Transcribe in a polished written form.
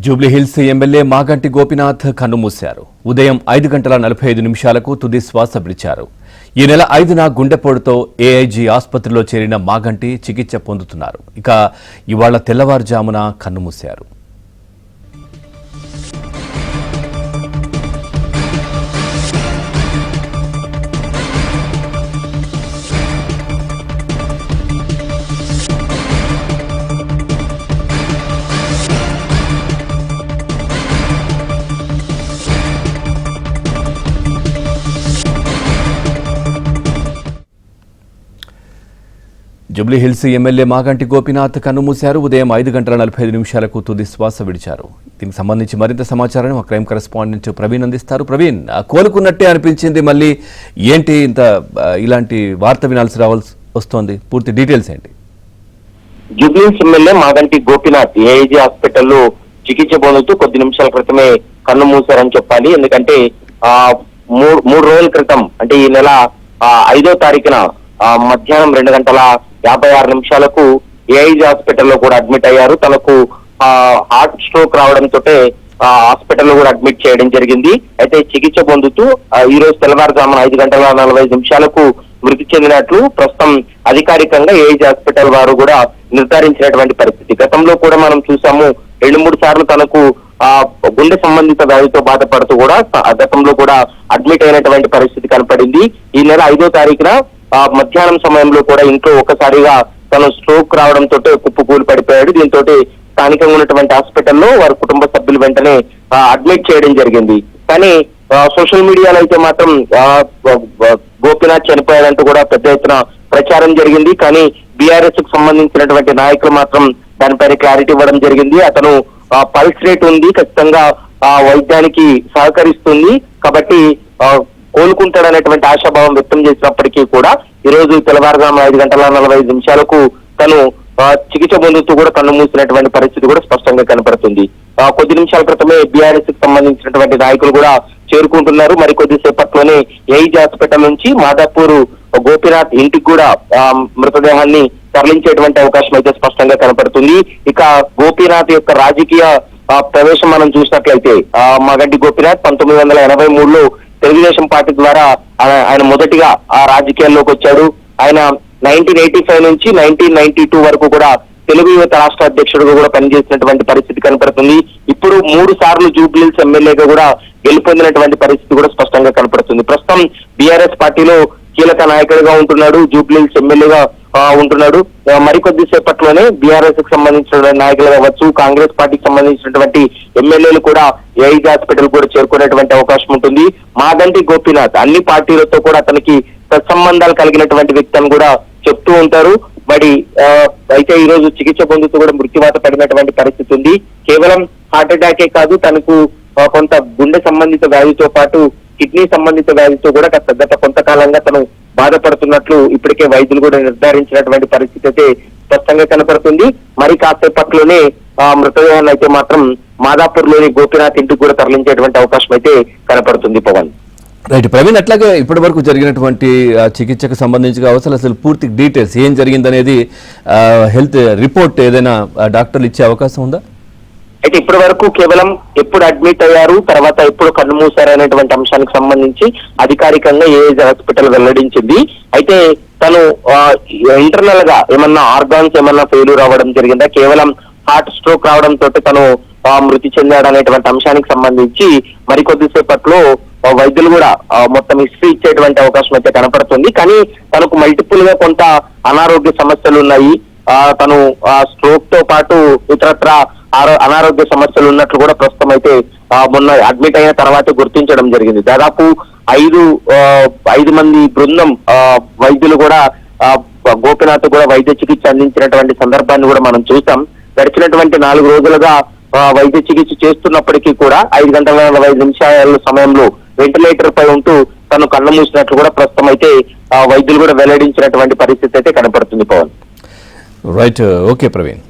Jubilee Hills MLA Maganti Gopinath కన్నుమూశారు. ఉదయం 5:45 తుది శ్వాస విడిచారు. ఈ నెల 5న గుండెపోటుతో ఏఐజీ ఆసుపత్రిలో చేరిన మాగంటి చికిత్స పొందుతున్నారు. ఇక ఇవాళ తెల్లవారుజామున కన్నుమూశారు. జూబ్లీహిల్స్ ఎమ్మెల్యే మాగంటి గోపీనాథ్ కన్నుమూశారు. ఉదయం 5:45 తుది శ్వాస విడిచారు. దీనికి సంబంధించి మరింత సమాచారాన్ని మా క్రైమ్ కరెస్పాండెంట్ ప్రవీణ్ అందిస్తారు. ప్రవీణ్, కోలుకున్నట్టే అనిపించింది, మళ్ళీ ఏంటి ఇంత ఇలాంటి వార్త వినాల్సి వస్తోంది? పూర్తి డీటెయిల్స్ ఏంటి? జూబ్లీహిల్స్ ఎమ్మెల్యే మాగంటి గోపీనాథ్ ఏఐజీ హాస్పిటల్లో చికిత్స పొందుతూ కొద్ది నిమిషాల క్రితమే కన్ను మూశారని చెప్పాలి. ఎందుకంటే మూడు రోజుల క్రితం, అంటే ఈ నెల 5వ తారీఖున మధ్యాహ్నం 2:56 ఏఐజీ హాస్పిటల్లో కూడా అడ్మిట్ అయ్యారు. తనకు హార్ట్ స్ట్రోక్ రావడంతో హాస్పిటల్లో కూడా అడ్మిట్ చేయడం జరిగింది. అయితే చికిత్స పొందుతూ ఈ రోజు తెల్లవారుజామున 5:45 మృతి చెందినట్లు ప్రస్తుతం అధికారికంగా ఏఐజీ హాస్పిటల్ వారు కూడా నిర్ధారించినటువంటి పరిస్థితి. గతంలో కూడా మనం చూసాము, 2-3 సార్లు తనకు గుండె సంబంధిత వ్యాధితో బాధపడుతూ కూడా గతంలో కూడా అడ్మిట్ అయినటువంటి పరిస్థితి కనపడింది. ఈ నెల 5వ తారీఖున మధ్యాహ్నం సమయంలో కూడా ఇంట్లో ఒక్కసారిగా తను స్ట్రోక్ రావడంతో కుప్పకూలి పడిపోయాడు. దీంతో స్థానికంగా ఉన్నటువంటి హాస్పిటల్లో వారి కుటుంబ సభ్యులు వెంటనే అడ్మిట్ చేయడం జరిగింది. కానీ సోషల్ మీడియాలో అయితే మాత్రం గోపీనాథ్ చనిపోయాడంటూ కూడా పెద్ద ఎత్తున ప్రచారం జరిగింది. కానీ బీఆర్ఎస్ కు సంబంధించినటువంటి నాయకులు మాత్రం దానిపైన క్లారిటీ ఇవ్వడం జరిగింది. అతను పల్స్ రేట్ ఉంది, ఖచ్చితంగా వైద్యానికి సహకరిస్తుంది కాబట్టి కోలుకుంటాడనేటువంటి ఆశాభావం వ్యక్తం చేసినప్పటికీ కూడా ఈ రోజు తెల్లవారుజామున 5:45 తను చికిత్స పొందుతూ కూడా కన్ను మూసినటువంటి పరిస్థితి కూడా స్పష్టంగా కనపడుతుంది. కొద్ది నిమిషాల క్రితమే బీఆర్ఎస్ కి సంబంధించినటువంటి నాయకులు కూడా చేరుకుంటున్నారు. మరి కొద్దిసేపట్లోనే ఏఐజీ హాస్పిటల్ నుంచి మాదాపూర్ గోపీనాథ్ ఇంటికి కూడా మృతదేహాన్ని తరలించేటువంటి అవకాశం అయితే స్పష్టంగా కనపడుతుంది. ఇక గోపీనాథ్ యొక్క రాజకీయ ప్రవేశం మనం చూసినట్లయితే మాగంటి గోపీనాథ్ 1983లో తెలుగుదేశం పార్టీ ద్వారా ఆయన మొదటిగా ఆ రాజకీయాల్లోకి వచ్చాడు. ఆయన 1985 నుంచి 1992 వరకు కూడా తెలుగు యువత రాష్ట్ర అధ్యక్షుడిగా కూడా పనిచేసినటువంటి పరిస్థితి కనపడుతుంది. ఇప్పుడు 3 సార్లు జూబ్లీహిల్స్ ఎమ్మెల్యేగా కూడా గెలుపొందినటువంటి పరిస్థితి కూడా స్పష్టంగా కనపడుతుంది. ప్రస్తుతం బీఆర్ఎస్ పార్టీలో కీలక నాయకుడిగా ఉంటున్నాడు, జూబ్లీహిల్స్ ఎమ్మెల్యేగా ఉంటున్నాడు. మరికొద్ది సేపట్లోనే బీఆర్ఎస్ కి సంబంధించిన నాయకులు కావచ్చు, కాంగ్రెస్ పార్టీకి సంబంధించినటువంటి ఎమ్మెల్యేలు కూడా ఏఐజీ హాస్పిటల్ కూడా చేరుకునేటువంటి అవకాశం ఉంటుంది. మాగంటి గోపీనాథ్ అన్ని పార్టీలతో కూడా అతనికి సత్సంబంధాలు కలిగినటువంటి వ్యక్తి అని కూడా చెప్తూ ఉంటారు. మరి అయితే ఈ రోజు చికిత్స పొందుతూ కూడా మృత్యువాత పడినటువంటి పరిస్థితి ఉంది. కేవలం హార్ట్ అటాకే కాదు, తనకు కొంత గుండె సంబంధిత వ్యాధితో పాటు కిడ్నీ సంబంధిత వ్యాధితో కూడా గత కొంతకాలంగా తను బాధపడుతున్నట్లు ఇప్పటికే వైద్యులు కూడా నిర్ధారించినటువంటి పరిస్థితి అయితే స్పష్టంగా కనపడుతుంది. మరి కాసేపట్లోనే మృతదేహాన్ని అయితే మాత్రం మాదాపూర్ లోని గోపీనాథ్ ఇంటికి కూడా తరలించేటువంటి అవకాశం అయితే కనపడుతుంది. పవన్, రైట్ ప్రవీణ్, అట్లాగే ఇప్పటి వరకు జరిగినటువంటి చికిత్సకు సంబంధించి కావచ్చు, అసలు పూర్తి డీటెయిల్స్ ఏం జరిగిందనేది హెల్త్ రిపోర్ట్ ఏదైనా డాక్టర్లు ఇచ్చే అవకాశం ఉందా? అయితే ఇప్పటి వరకు కేవలం ఎప్పుడు అడ్మిట్ అయ్యారు, తర్వాత ఎప్పుడు కన్ను మూసారు అనేటువంటి అంశానికి సంబంధించి అధికారికంగా ఏఐజీ హాస్పిటల్ వెల్లడించింది. అయితే తను ఇంటర్నల్ గా ఏమన్నా ఆర్గాన్స్ ఏమన్నా ఫెయిల్యూర్ అవ్వడం జరిగిందా, కేవలం హార్ట్ స్ట్రోక్ రావడంతో తను మృతి చెందాడు అనేటువంటి అంశానికి సంబంధించి మరికొద్దిసేపట్లో వైద్యులు కూడా మొత్తం హిస్టరీ ఇచ్చేటువంటి అవకాశం అయితే కనపడుతుంది. కానీ తనకు మల్టిపుల్ గా కొంత అనారోగ్య సమస్యలు ఉన్నాయి. తను స్ట్రోక్ తో పాటు ఇతరత్ర అనారోగ్య సమస్యలు ఉన్నట్లు కూడా ప్రస్తుతం అయితే మొన్న అడ్మిట్ అయిన తర్వాత గుర్తించడం జరిగింది. దాదాపు 5 మంది బృందం వైద్యులు కూడా గోపీనాథ్ కూడా వైద్య చికిత్స అందించినటువంటి సందర్భాన్ని కూడా మనం చూసాం. గడిచినటువంటి 4 రోజులుగా వైద్య చికిత్స చేస్తున్నప్పటికీ కూడా 5:45 సమయంలో వెంటిలేటర్ పై ఉంటూ తను కన్ను మూసినట్లు కూడా ప్రస్తుతం అయితే వైద్యులు కూడా వెల్లడించినటువంటి పరిస్థితి అయితే కనపడుతుంది. Pavan, right, okay Praveen.